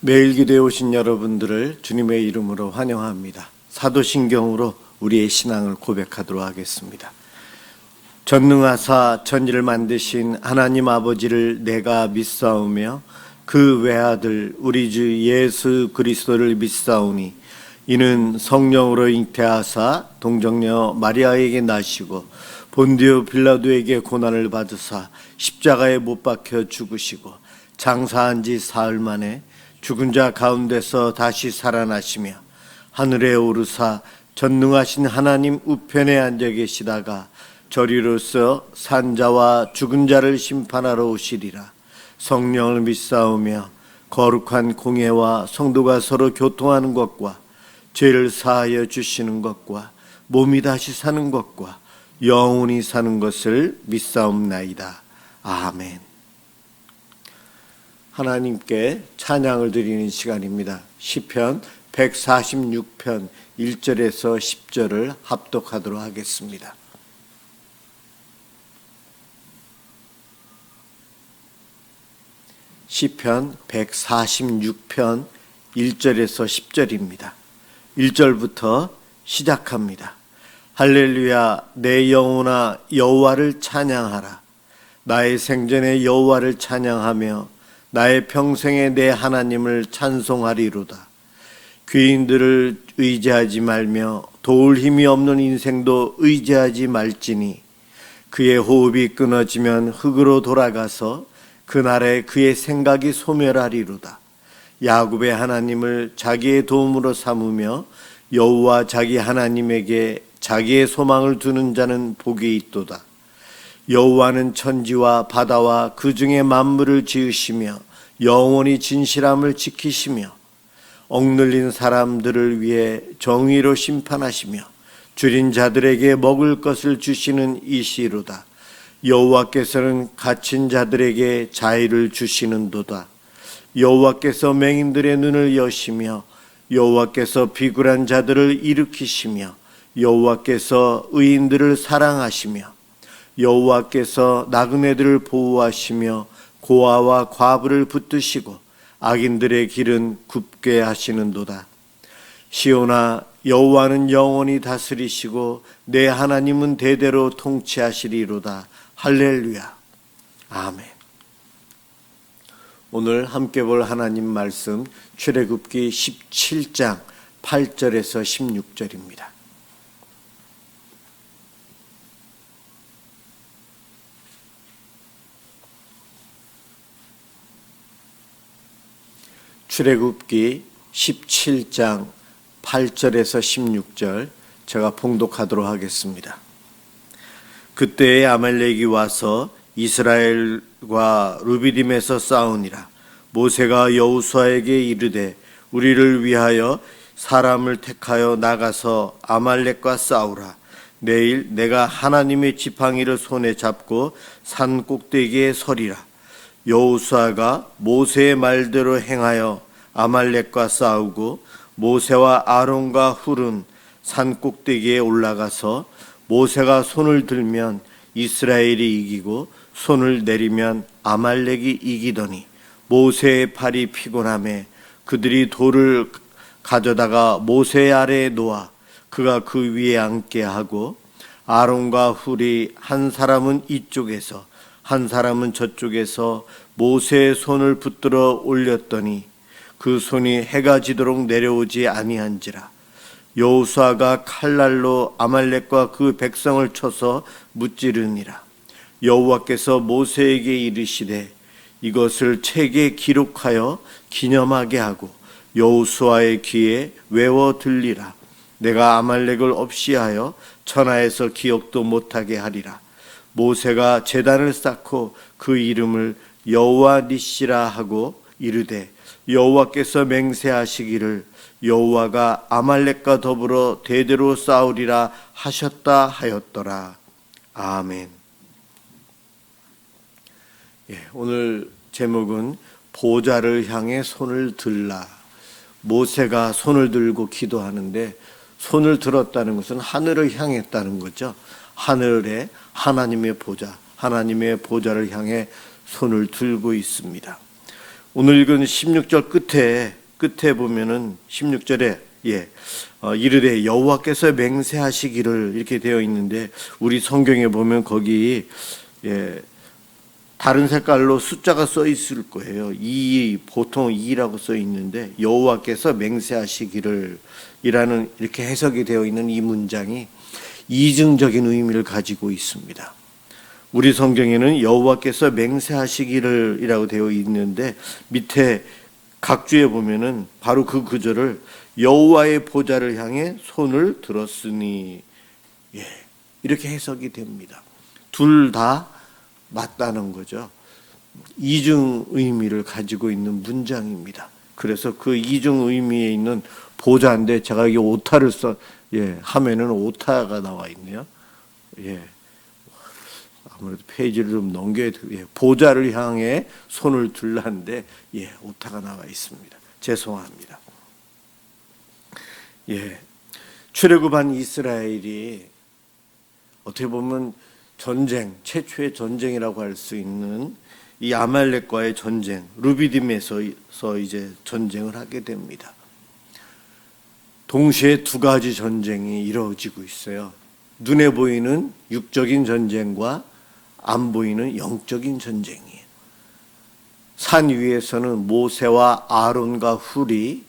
매일 기도에 오신 여러분들을 주님의 이름으로 환영합니다. 사도신경으로 우리의 신앙을 고백하도록 하겠습니다. 전능하사 천지를 만드신 하나님 아버지를 내가 믿사오며 그 외아들 우리 주 예수 그리스도를 믿사오니 이는 성령으로 잉태하사 동정녀 마리아에게 나시고 본디오 빌라도에게 고난을 받으사 십자가에 못 박혀 죽으시고 장사한 지 사흘 만에 죽은 자 가운데서 다시 살아나시며 하늘에 오르사 전능하신 하나님 우편에 앉아 계시다가 저리로서 산자와 죽은 자를 심판하러 오시리라. 성령을 믿사오며 거룩한 공예와 성도가 서로 교통하는 것과 죄를 사하여 주시는 것과 몸이 다시 사는 것과 영원히 사는 것을 믿사옵나이다. 아멘. 하나님께 찬양을 드리는 시간입니다. 시편 146편 1절에서 10절을 합독하도록 하겠습니다. 시편 146편 1절에서 10절입니다. 1절부터 시작합니다. 할렐루야, 내 영혼아 여호와를 찬양하라. 나의 생전에 여호와를 찬양하며 나의 평생에 내 하나님을 찬송하리로다. 귀인들을 의지하지 말며 도울 힘이 없는 인생도 의지하지 말지니 그의 호흡이 끊어지면 흙으로 돌아가서 그날에 그의 생각이 소멸하리로다. 야곱의 하나님을 자기의 도움으로 삼으며 여호와 자기 하나님에게 자기의 소망을 두는 자는 복이 있도다. 여호와는 천지와 바다와 그 중에 만물을 지으시며 영원히 진실함을 지키시며 억눌린 사람들을 위해 정의로 심판하시며 줄인 자들에게 먹을 것을 주시는 이시로다. 여호와께서는 갇힌 자들에게 자유를 주시는도다. 여호와께서 맹인들의 눈을 여시며 여호와께서 비굴한 자들을 일으키시며 여호와께서 의인들을 사랑하시며 여호와께서 나그네들을 보호하시며 고아와 과부를 붙드시고 악인들의 길은 굽게 하시는도다. 시온아, 여호와는 영원히 다스리시고 내 하나님은 대대로 통치하시리로다. 할렐루야. 아멘. 오늘 함께 볼 하나님 말씀 출애굽기 17장 8절에서 16절입니다. 출애굽기 17장 8절에서 16절 제가 봉독하도록 하겠습니다. 그때에 아말렉이 와서 이스라엘과 루비딤에서 싸우니라. 모세가 여호수아에게 이르되 우리를 위하여 사람을 택하여 나가서 아말렉과 싸우라. 내일 내가 하나님의 지팡이를 손에 잡고 산 꼭대기에 서리라. 여호수아가 모세의 말대로 행하여 아말렉과 싸우고 모세와 아론과 훌은 산 꼭대기에 올라가서 모세가 손을 들면 이스라엘이 이기고 손을 내리면 아말렉이 이기더니 모세의 팔이 피곤하매 그들이 돌을 가져다가 모세 아래에 놓아 그가 그 위에 앉게 하고 아론과 훌이 한 사람은 이쪽에서 한 사람은 저쪽에서 모세의 손을 붙들어 올렸더니 그 손이 해가 지도록 내려오지 아니한지라. 여호수아가 칼날로 아말렉과 그 백성을 쳐서 무찌르니라. 여호와께서 모세에게 이르시되 이것을 책에 기록하여 기념하게 하고 여호수아의 귀에 외워 들리라. 내가 아말렉을 없이하여 천하에서 기억도 못하게 하리라. 모세가 제단을 쌓고 그 이름을 여호와 니시라 하고 이르되 여호와께서 맹세하시기를 여호와가 아말렉과 더불어 대대로 싸우리라 하셨다 하였더라. 아멘. 오늘 제목은 보좌를 향해 손을 들라. 모세가 손을 들고 기도하는데 손을 들었다는 것은 하늘을 향했다는 거죠. 하늘에 하나님의 보좌, 하나님의 보좌를 향해 손을 들고 있습니다. 오늘 읽은 16절 끝에 보면은 16절에 이르되 여호와께서 맹세하시기를 이렇게 되어 있는데, 우리 성경에 보면 거기 다른 색깔로 숫자가 써 있을 거예요. 보통 2라고 써 있는데, 여호와께서 맹세하시기를 이라는 이렇게 해석이 되어 있는 이 문장이 이증적인 의미를 가지고 있습니다. 우리 성경에는 여호와께서 맹세하시기를 이라고 되어 있는데, 밑에 각주에 보면은 바로 그 구절을 여호와의 보좌를 향해 손을 들었으니, 이렇게 해석이 됩니다. 둘 다 맞다는 거죠. 이중 의미를 가지고 있는 문장입니다. 그래서 그 이중 의미에 있는 보좌인데, 제가 여기 오타를 하면은 오타가 나와 있네요. 아무래도 페이지를 좀 넘겨야 돼요. 보좌를 향해 손을 들라는데 오타가 나와 있습니다. 죄송합니다. 출애굽한 이스라엘이 어떻게 보면 최초의 전쟁이라고 할 수 있는 이 아말렉과의 전쟁, 루비딤에서 이제 전쟁을 하게 됩니다. 동시에 두 가지 전쟁이 이루어지고 있어요. 눈에 보이는 육적인 전쟁과 안 보이는 영적인 전쟁이에요. 산 위에서는 모세와 아론과 훌이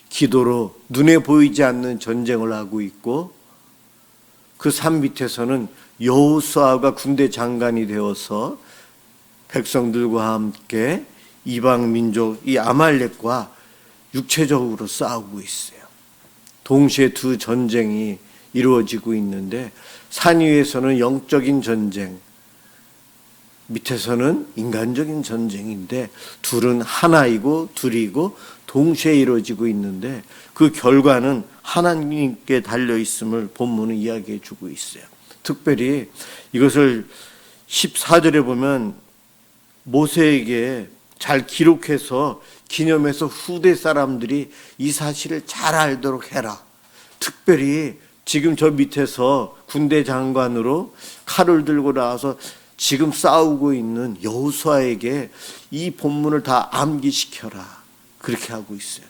기도로 눈에 보이지 않는 전쟁을 하고 있고, 그 산 밑에서는 여호수아가 군대 장관이 되어서 백성들과 함께 이방 민족 이 아말렉과 육체적으로 싸우고 있어요. 동시에 두 전쟁이 이루어지고 있는데, 산 위에서는 영적인 전쟁, 밑에서는 인간적인 전쟁인데, 둘은 하나이고 둘이고 동시에 이루어지고 있는데, 그 결과는 하나님께 달려있음을 본문은 이야기해 주고 있어요. 특별히 이것을 14절에 보면 모세에게 잘 기록해서 기념해서 후대 사람들이 이 사실을 잘 알도록 해라. 특별히 지금 저 밑에서 군대 장관으로 칼을 들고 나와서 지금 싸우고 있는 여호수아에게 이 본문을 다 암기시켜라. 그렇게 하고 있어요.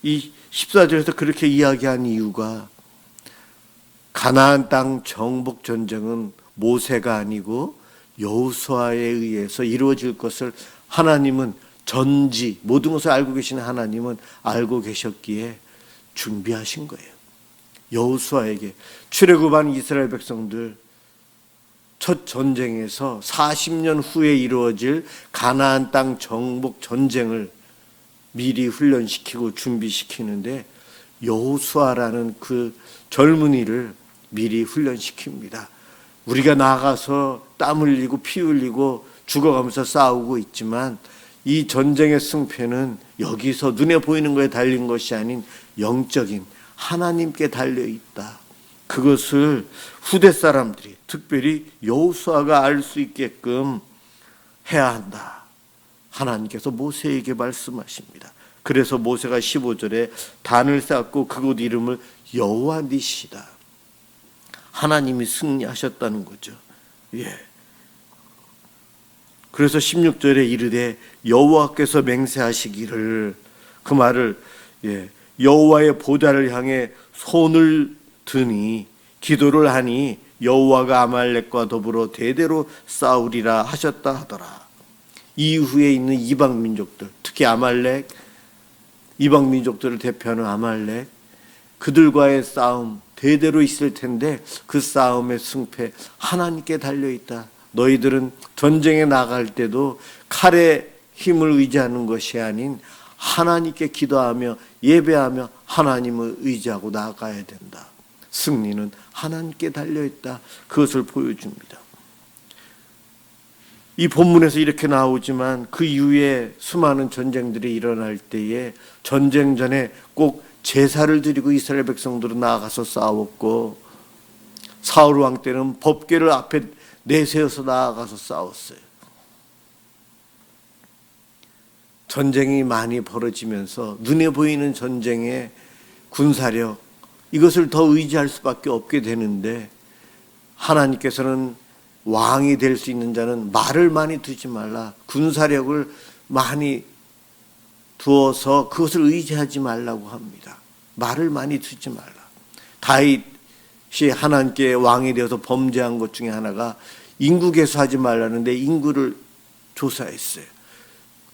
이 14절에서 그렇게 이야기한 이유가, 가나안 땅 정복 전쟁은 모세가 아니고 여호수아에 의해서 이루어질 것을 하나님은 모든 것을 알고 계신 하나님은 알고 계셨기에 준비하신 거예요. 여호수아에게 출애굽한 이스라엘 백성들 첫 전쟁에서 40년 후에 이루어질 가나안 땅 정복 전쟁을 미리 훈련시키고 준비시키는데, 여호수아라는 그 젊은이를 미리 훈련시킵니다. 우리가 나가서 땀 흘리고 피 흘리고 죽어가면서 싸우고 있지만, 이 전쟁의 승패는 여기서 눈에 보이는 거에 달린 것이 아닌 영적인 하나님께 달려있다. 그것을 후대 사람들이, 특별히 여호수아가 알 수 있게끔 해야 한다. 하나님께서 모세에게 말씀하십니다. 그래서 모세가 15절에 단을 쌓고 그곳 이름을 여호와 니시다. 하나님이 승리하셨다는 거죠. 그래서 16절에 이르되 여호와께서 맹세하시기를, 그 말을 여호와의 보좌를 향해 손을 드니 기도를 하니 여호와가 아말렉과 더불어 대대로 싸우리라 하셨다 하더라. 이후에 있는 이방 민족들, 특히 아말렉, 이방 민족들을 대표하는 아말렉, 그들과의 싸움 대대로 있을 텐데, 그 싸움의 승패 하나님께 달려있다. 너희들은 전쟁에 나갈 때도 칼의 힘을 의지하는 것이 아닌 하나님께 기도하며 예배하며 하나님을 의지하고 나아가야 된다. 승리는 하나님께 달려있다. 그것을 보여줍니다. 이 본문에서 이렇게 나오지만, 그 이후에 수많은 전쟁들이 일어날 때에 전쟁 전에 꼭 제사를 드리고 이스라엘 백성들은 나아가서 싸웠고, 사울 왕 때는 법궤를 앞에 내세워서 나아가서 싸웠어요. 전쟁이 많이 벌어지면서 눈에 보이는 전쟁의 군사력, 이것을 더 의지할 수밖에 없게 되는데, 하나님께서는 왕이 될 수 있는 자는 말을 많이 두지 말라. 군사력을 많이 두어서 그것을 의지하지 말라고 합니다. 말을 많이 두지 말라. 다윗이 하나님께 왕이 되어서 범죄한 것 중에 하나가 인구 개수하지 말라는데 인구를 조사했어요.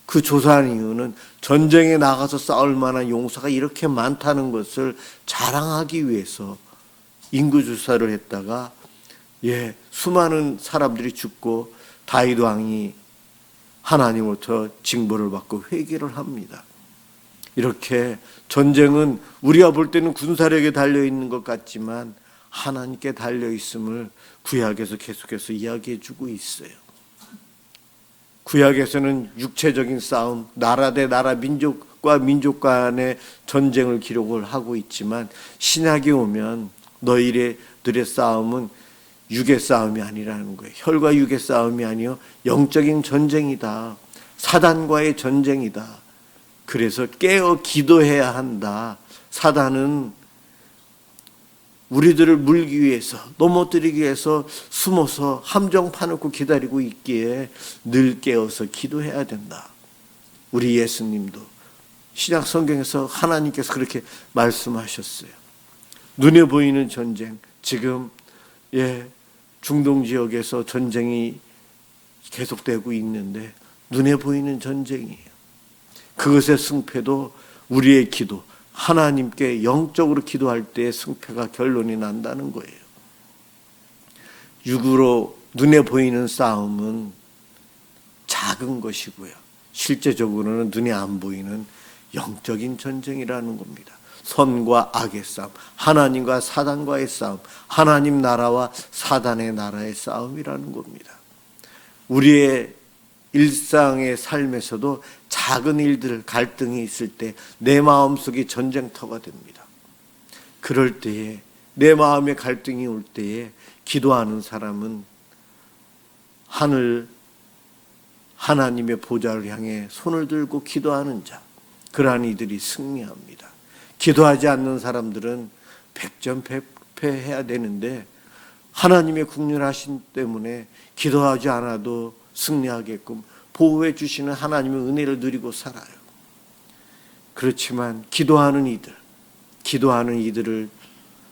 그 조사한 이유는 전쟁에 나가서 싸울 만한 용사가 이렇게 많다는 것을 자랑하기 위해서 인구 조사를 했다가 수많은 사람들이 죽고 다윗 왕이 하나님으로부터 징벌을 받고 회개를 합니다. 이렇게 전쟁은 우리가 볼 때는 군사력에 달려있는 것 같지만 하나님께 달려있음을 구약에서 계속해서 이야기해 주고 있어요. 구약에서는 육체적인 싸움, 나라 대 나라, 민족과 민족 간의 전쟁을 기록을 하고 있지만 신약에 오면 너희들의 싸움은 육의 싸움이 아니라는 거예요. 혈과 육의 싸움이 아니요 영적인 전쟁이다. 사단과의 전쟁이다. 그래서 깨어 기도해야 한다. 사단은 우리들을 물기 위해서, 넘어뜨리기 위해서 숨어서 함정 파놓고 기다리고 있기에 늘 깨어서 기도해야 된다. 우리 예수님도 신약 성경에서 하나님께서 그렇게 말씀하셨어요. 눈에 보이는 전쟁, 지금 중동 지역에서 전쟁이 계속되고 있는데 눈에 보이는 전쟁이에요. 그것의 승패도 우리의 기도, 하나님께 영적으로 기도할 때의 승패가 결론이 난다는 거예요. 육으로 눈에 보이는 싸움은 작은 것이고요. 실제적으로는 눈에 안 보이는 영적인 전쟁이라는 겁니다. 선과 악의 싸움, 하나님과 사단과의 싸움, 하나님 나라와 사단의 나라의 싸움이라는 겁니다. 우리의 일상의 삶에서도 작은 일들, 갈등이 있을 때 내 마음속이 전쟁터가 됩니다. 그럴 때에 내 마음에 갈등이 올 때에 기도하는 사람은 하나님의 보좌를 향해 손을 들고 기도하는 자, 그러한 이들이 승리합니다. 기도하지 않는 사람들은 백전백패해야 되는데 하나님의 국률하심 때문에 기도하지 않아도 승리하게끔 보호해 주시는 하나님의 은혜를 누리고 살아요. 그렇지만 기도하는 이들을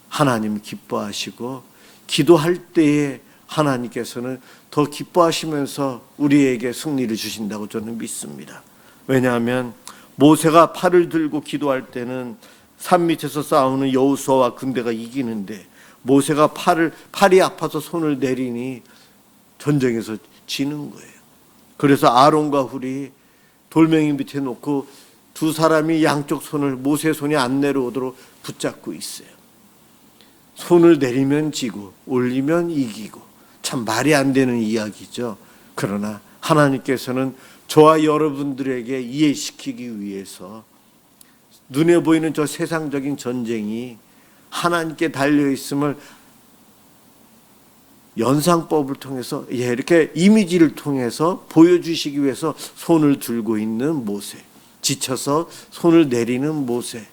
하나님 기뻐하시고 기도할 때에 하나님께서는 더 기뻐하시면서 우리에게 승리를 주신다고 저는 믿습니다. 왜냐하면 모세가 팔을 들고 기도할 때는 산 밑에서 싸우는 여호수아와 군대가 이기는데 모세가 팔이 아파서 손을 내리니 전쟁에서 지는 거예요. 그래서 아론과 훌이 돌멩이 밑에 놓고 두 사람이 양쪽 손을 모세의 손이 안 내려오도록 붙잡고 있어요. 손을 내리면 지고 올리면 이기고, 참 말이 안 되는 이야기죠. 그러나 하나님께서는 저와 여러분들에게 이해시키기 위해서 눈에 보이는 저 세상적인 전쟁이 하나님께 달려있음을 연상법을 통해서 이렇게 이미지를 통해서 보여주시기 위해서 손을 들고 있는 모세, 지쳐서 손을 내리는 모세,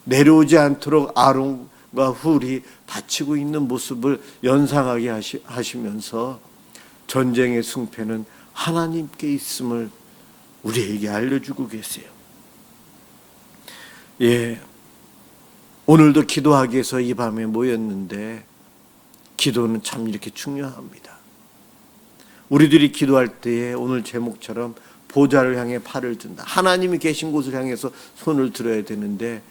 내려오지 않도록 아론과 훌이 받치고 있는 모습을 연상하게 하시면서 전쟁의 승패는 하나님께 있음을 우리에게 알려주고 계세요. 오늘도 기도하기 위해서 이 밤에 모였는데 기도는 참 이렇게 중요합니다. 우리들이 기도할 때에 오늘 제목처럼 보좌를 향해 팔을 든다. 하나님이 계신 곳을 향해서 손을 들어야 되는데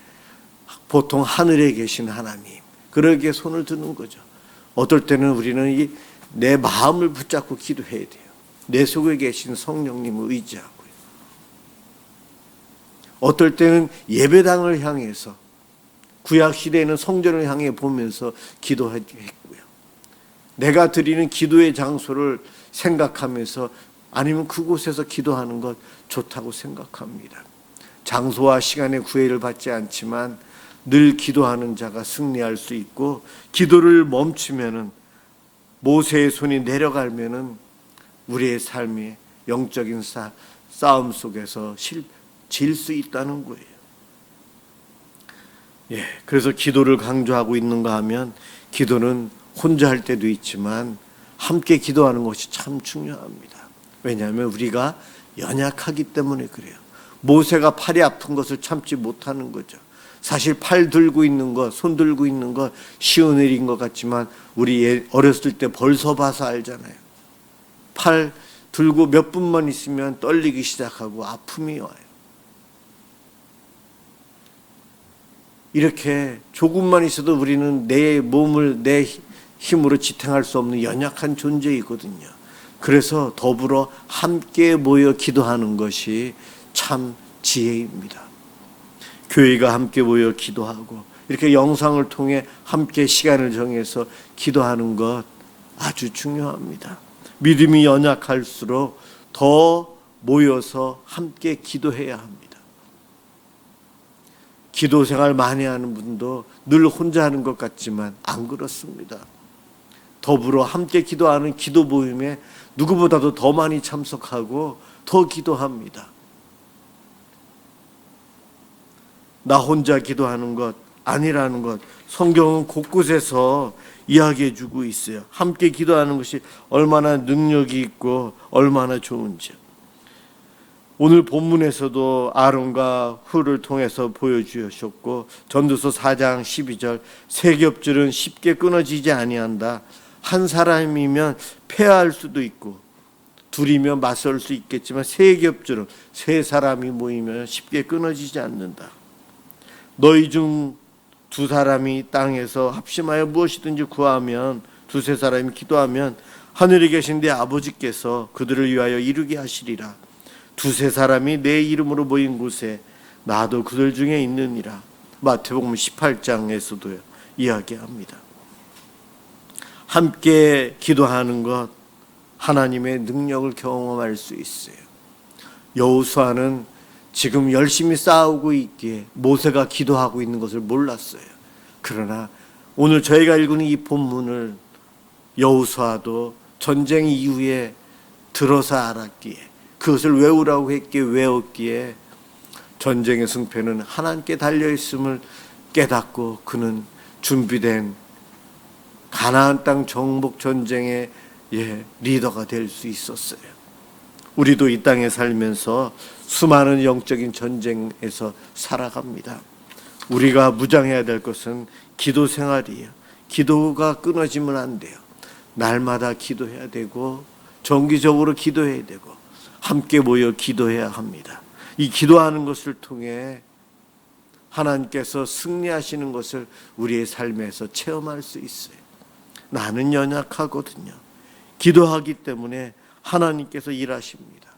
보통 하늘에 계신 하나님, 그러기에 손을 드는 거죠. 어떨 때는 우리는 내 마음을 붙잡고 기도해야 돼요. 내 속에 계신 성령님을 의지하고요. 어떨 때는 예배당을 향해서, 구약 시대에는 성전을 향해 보면서 기도했고요. 내가 드리는 기도의 장소를 생각하면서, 아니면 그곳에서 기도하는 것 좋다고 생각합니다. 장소와 시간의 구애를 받지 않지만 늘 기도하는 자가 승리할 수 있고, 기도를 멈추면은, 모세의 손이 내려가면은 우리의 삶이 영적인 싸움 속에서 질 수 있다는 거예요. 그래서 기도를 강조하고 있는가 하면, 기도는 혼자 할 때도 있지만 함께 기도하는 것이 참 중요합니다. 왜냐하면 우리가 연약하기 때문에 그래요. 모세가 팔이 아픈 것을 참지 못하는 거죠. 사실 팔 들고 있는 것, 손 들고 있는 것 쉬운 일인 것 같지만 우리 어렸을 때 벌써 봐서 알잖아요. 팔 들고 몇 분만 있으면 떨리기 시작하고 아픔이 와요. 이렇게 조금만 있어도 우리는 내 몸을 내 힘으로 지탱할 수 없는 연약한 존재이거든요. 그래서 더불어 함께 모여 기도하는 것이 참 지혜입니다. 교회가 함께 모여 기도하고 이렇게 영상을 통해 함께 시간을 정해서 기도하는 것 아주 중요합니다. 믿음이 연약할수록 더 모여서 함께 기도해야 합니다. 기도 생활 많이 하는 분도 늘 혼자 하는 것 같지만 안 그렇습니다. 더불어 함께 기도하는 기도 모임에 누구보다도 더 많이 참석하고 더 기도합니다. 나 혼자 기도하는 것 아니라는 것 성경은 곳곳에서 이야기해 주고 있어요. 함께 기도하는 것이 얼마나 능력이 있고 얼마나 좋은지. 오늘 본문에서도 아론과 훌을 통해서 보여주셨고 전도서 4장 12절 세 겹줄은 쉽게 끊어지지 아니한다. 한 사람이면 패할 수도 있고 둘이면 맞설 수 있겠지만 세 겹줄은 세 사람이 모이면 쉽게 끊어지지 않는다. 너희 중 두 사람이 땅에서 합심하여 무엇이든지 구하면 두세 사람이 기도하면 하늘에 계신 내 아버지께서 그들을 위하여 이루게 하시리라. 두세 사람이 내 이름으로 모인 곳에 나도 그들 중에 있느니라. 마태복음 18장에서도 이야기합니다. 함께 기도하는 것 하나님의 능력을 경험할 수 있어요. 여호수아는 지금 열심히 싸우고 있기에 모세가 기도하고 있는 것을 몰랐어요. 그러나 오늘 저희가 읽은 이 본문을 여호수아도 전쟁 이후에 들어서 알았기에 그것을 외우라고 했기에 외웠기에 전쟁의 승패는 하나님께 달려있음을 깨닫고 그는 준비된 가나안 땅 정복 전쟁의 리더가 될 수 있었어요. 우리도 이 땅에 살면서 수많은 영적인 전쟁에서 살아갑니다. 우리가 무장해야 될 것은 기도 생활이에요. 기도가 끊어지면 안 돼요. 날마다 기도해야 되고 정기적으로 기도해야 되고 함께 모여 기도해야 합니다. 이 기도하는 것을 통해 하나님께서 승리하시는 것을 우리의 삶에서 체험할 수 있어요. 나는 연약하거든요. 기도하기 때문에 하나님께서 일하십니다.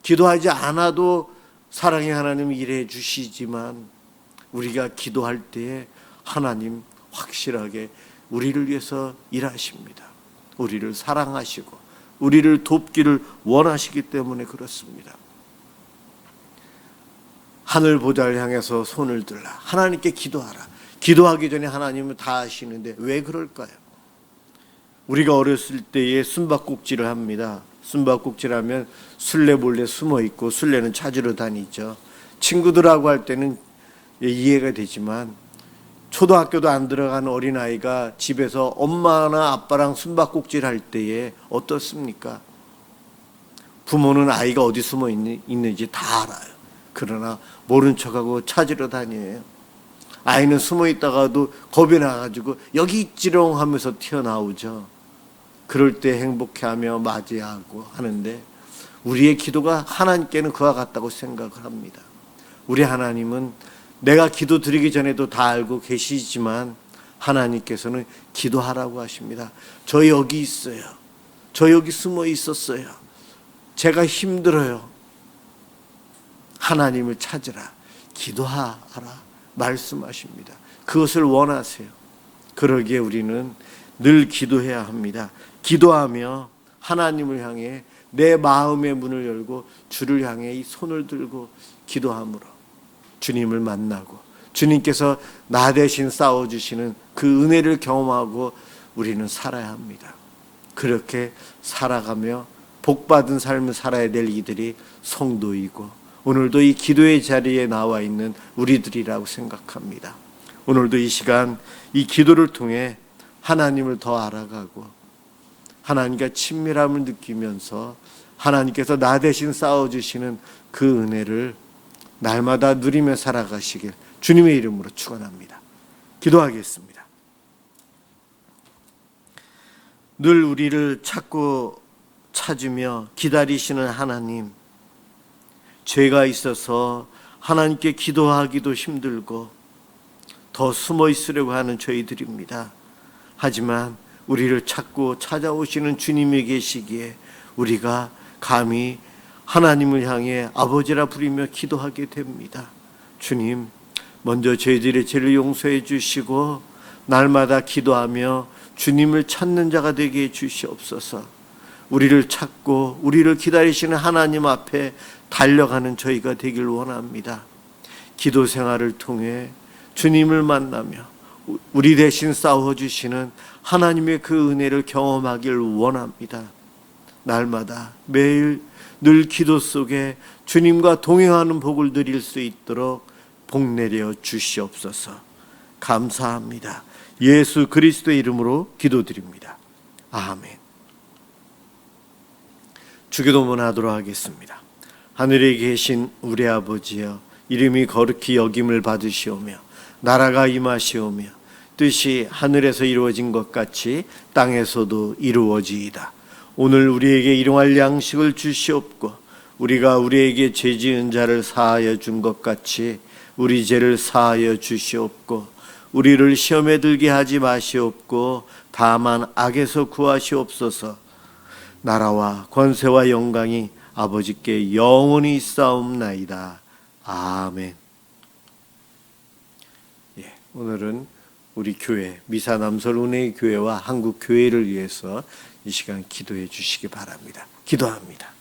기도하지 않아도 사랑의 하나님 일해 주시지만 우리가 기도할 때에 하나님 확실하게 우리를 위해서 일하십니다. 우리를 사랑하시고 우리를 돕기를 원하시기 때문에 그렇습니다. 하늘 보좌를 향해서 손을 들라. 하나님께 기도하라. 기도하기 전에 하나님은 다 아시는데 왜 그럴까요? 우리가 어렸을 때에 숨바꼭질을 합니다. 숨바꼭질하면 술래 몰래 숨어 있고 술래는 찾으러 다니죠. 친구들하고 할 때는 이해가 되지만 초등학교도 안 들어간 어린아이가 집에서 엄마나 아빠랑 숨바꼭질 할 때에 어떻습니까? 부모는 아이가 어디 숨어 있는지 다 알아요. 그러나 모른 척하고 찾으러 다녀요. 아이는 숨어 있다가도 겁이 나가지고 여기 있지롱 하면서 튀어나오죠. 그럴 때 행복해하며 맞이하고 하는데 우리의 기도가 하나님께는 그와 같다고 생각을 합니다. 우리 하나님은 내가 기도 드리기 전에도 다 알고 계시지만 하나님께서는 기도하라고 하십니다. 저 여기 있어요. 저 여기 숨어 있었어요. 제가 힘들어요. 하나님을 찾으라. 기도하라. 말씀하십니다. 그것을 원하세요. 그러기에 우리는 늘 기도해야 합니다. 기도하며 하나님을 향해 내 마음의 문을 열고 주를 향해 이 손을 들고 기도함으로 주님을 만나고 주님께서 나 대신 싸워주시는 그 은혜를 경험하고 우리는 살아야 합니다. 그렇게 살아가며 복받은 삶을 살아야 될 이들이 성도이고 오늘도 이 기도의 자리에 나와 있는 우리들이라고 생각합니다. 오늘도 이 시간 이 기도를 통해 하나님을 더 알아가고 하나님과 친밀함을 느끼면서 하나님께서 나 대신 싸워주시는 그 은혜를 날마다 누리며 살아가시길 주님의 이름으로 축원합니다. 기도하겠습니다. 늘 우리를 찾고 찾으며 기다리시는 하나님, 죄가 있어서 하나님께 기도하기도 힘들고 더 숨어 있으려고 하는 저희들입니다. 하지만 우리를 찾고 찾아오시는 주님이 계시기에 우리가 감히 하나님을 향해 아버지라 부리며 기도하게 됩니다. 주님, 먼저 저희들의 죄를 용서해 주시고 날마다 기도하며 주님을 찾는 자가 되게 해 주시옵소서. 우리를 찾고 우리를 기다리시는 하나님 앞에 달려가는 저희가 되길 원합니다. 기도 생활을 통해 주님을 만나며 우리 대신 싸워주시는 하나님의 그 은혜를 경험하길 원합니다. 날마다 매일 늘 기도 속에 주님과 동행하는 복을 누릴 수 있도록 복 내려 주시옵소서. 감사합니다. 예수 그리스도의 이름으로 기도드립니다. 아멘. 주기도문 하도록 하겠습니다. 하늘에 계신 우리 아버지여, 이름이 거룩히 여김을 받으시오며 나라가 임하시오며 뜻이 하늘에서 이루어진 것 같이 땅에서도 이루어지이다. 오늘 우리에게 일용할 양식을 주시옵고 우리가 우리에게 죄 지은 자를 사하여 준 것 같이 우리 죄를 사하여 주시옵고 우리를 시험에 들게 하지 마시옵고 다만 악에서 구하시옵소서. 나라와 권세와 영광이 아버지께 영원히 있사옵나이다. 아멘. 오늘은 우리 교회 미사남설 은혜의 교회와 한국 교회를 위해서 이 시간 기도해 주시기 바랍니다. 기도합니다.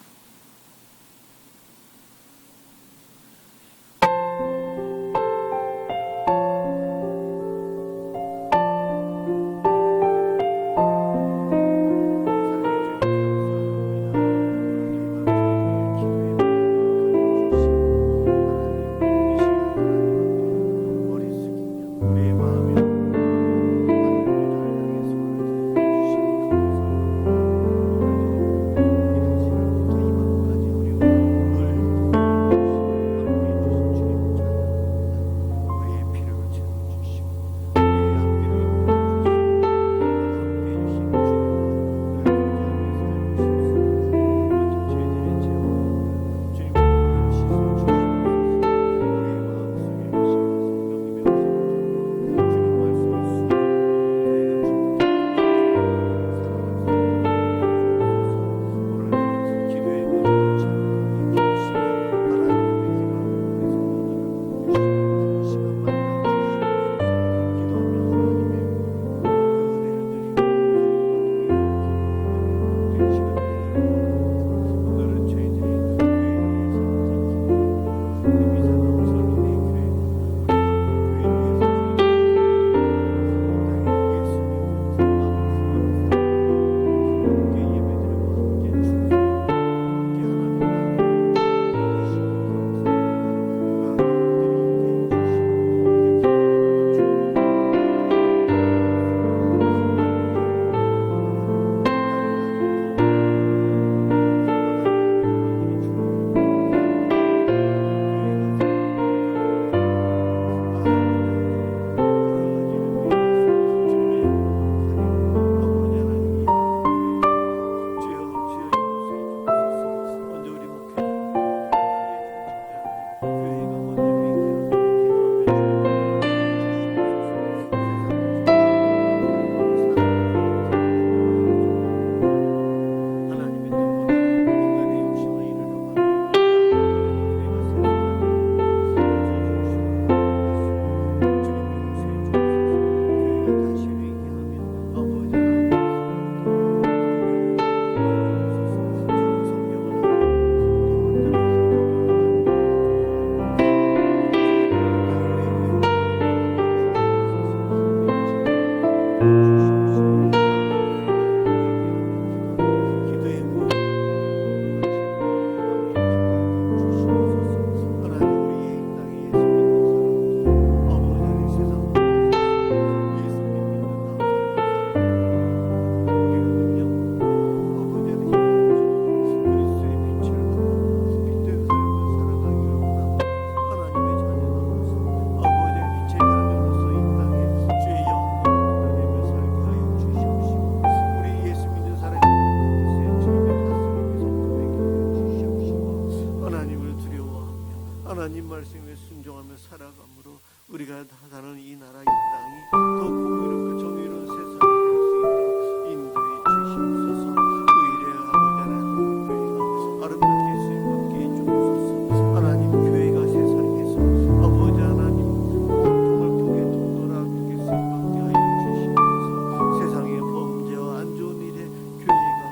하나님 말씀에 순종하며 살아감으로 우리가 사는 이 나라 이 땅이 더 공의롭고 정의로운 세상이 될 수 있도록 인도해 주시옵소서. 의뢰 아버지 하나님 교회가 아름답게 쓰임받게 해주옵소서. 하나님 교회가 세상에서 아버지 하나님 정말 복의 통로라 그렇게 쓰임받게 하여 주시옵소서. 세상의 범죄와 안 좋은 일에 교회가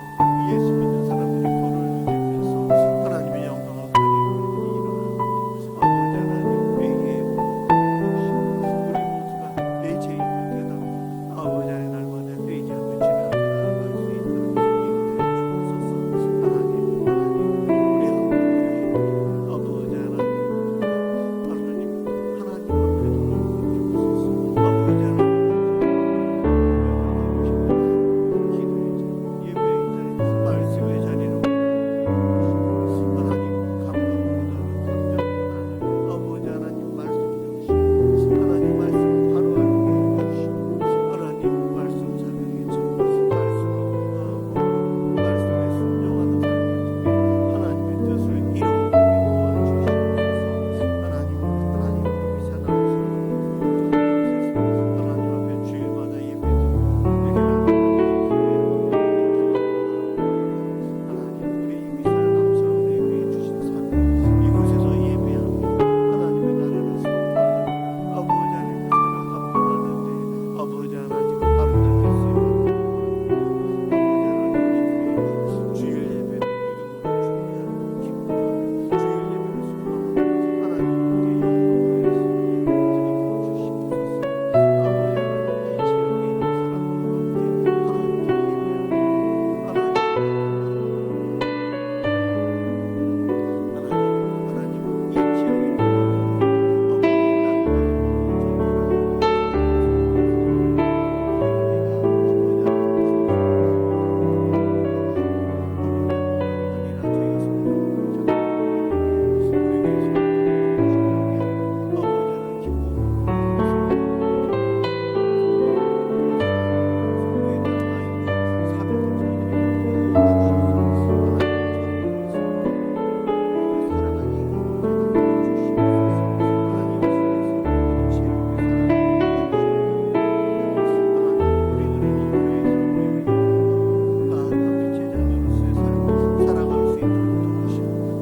예수 믿는 사람들이 걸을 내면서 하나님의 영광을 가리우는 일어나는 아버지 하나님 회개의 우리 모두가 내 죄임을 깨닫고 아버지 하나님 날마다 회개하며 주님 앞에 나아갈 수 있도록 인도해 주옵소서. 하나님 우리 한국교회 아버지 하나님 하나님 앞에 돌아오게 주옵소서. 아버지 하나님 기도의 자리, 예배의 자리, 말씀의 자리로 하나님 감격보다는 아버지 하나님 말씀 주시고 하나님 말씀 바로 알게 해주시고 하나님 말씀 사명에 적어서 말씀을 공부하고 말씀에 순종하는 삶을 통해 하나님의 뜻을 이루게 도와주시옵소서. 하나님 우리 미사 나오시는 하나님 앞에 주일마다 예배드리고 내게 하나님 우리 이 미사를 감사하고 예배해 주신 삶 이곳에서 예배하며 하나님의 나라를 선포하는 아버지 하나님 사랑 감당하는데 아버지 하나님 아름답게 쓰임받고 아버지 하나님 주일 예배를 믿음으로 준비하고 기뻐하며 주일 예배를 소망하는 하나님 우리의 영광을 드리게 주시옵소서. 아버지 하나님 이 지역에 있는 사람들과 함께 예배하고 하나님 이 지역에 있는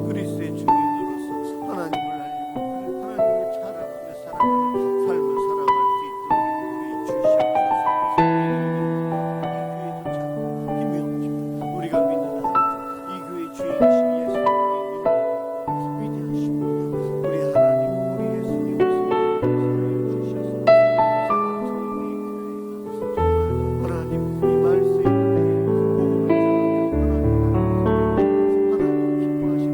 그리스도의 증인으로서 하나님을 알고 하나님을 자랑하며 살아가는 삶을 살아갈 수 있도록 주시옵소서. 이 교회도 참 힘이 없지만 우리가 믿는 하나님 이 교회 주인이신 예수님이 위대하십니다. 우리 하나님 우리 예수님을 사랑해 주셔서 정말 하나님 이 말씀에 복음을 전하며 하나님 기뻐하시는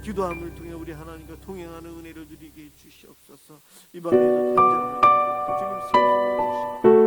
기도함을 통해 우리 하나님과 동행하는 은혜를 누리게 해주시옵소서. 이 밤에도 단장을 주님 세우시옵소서.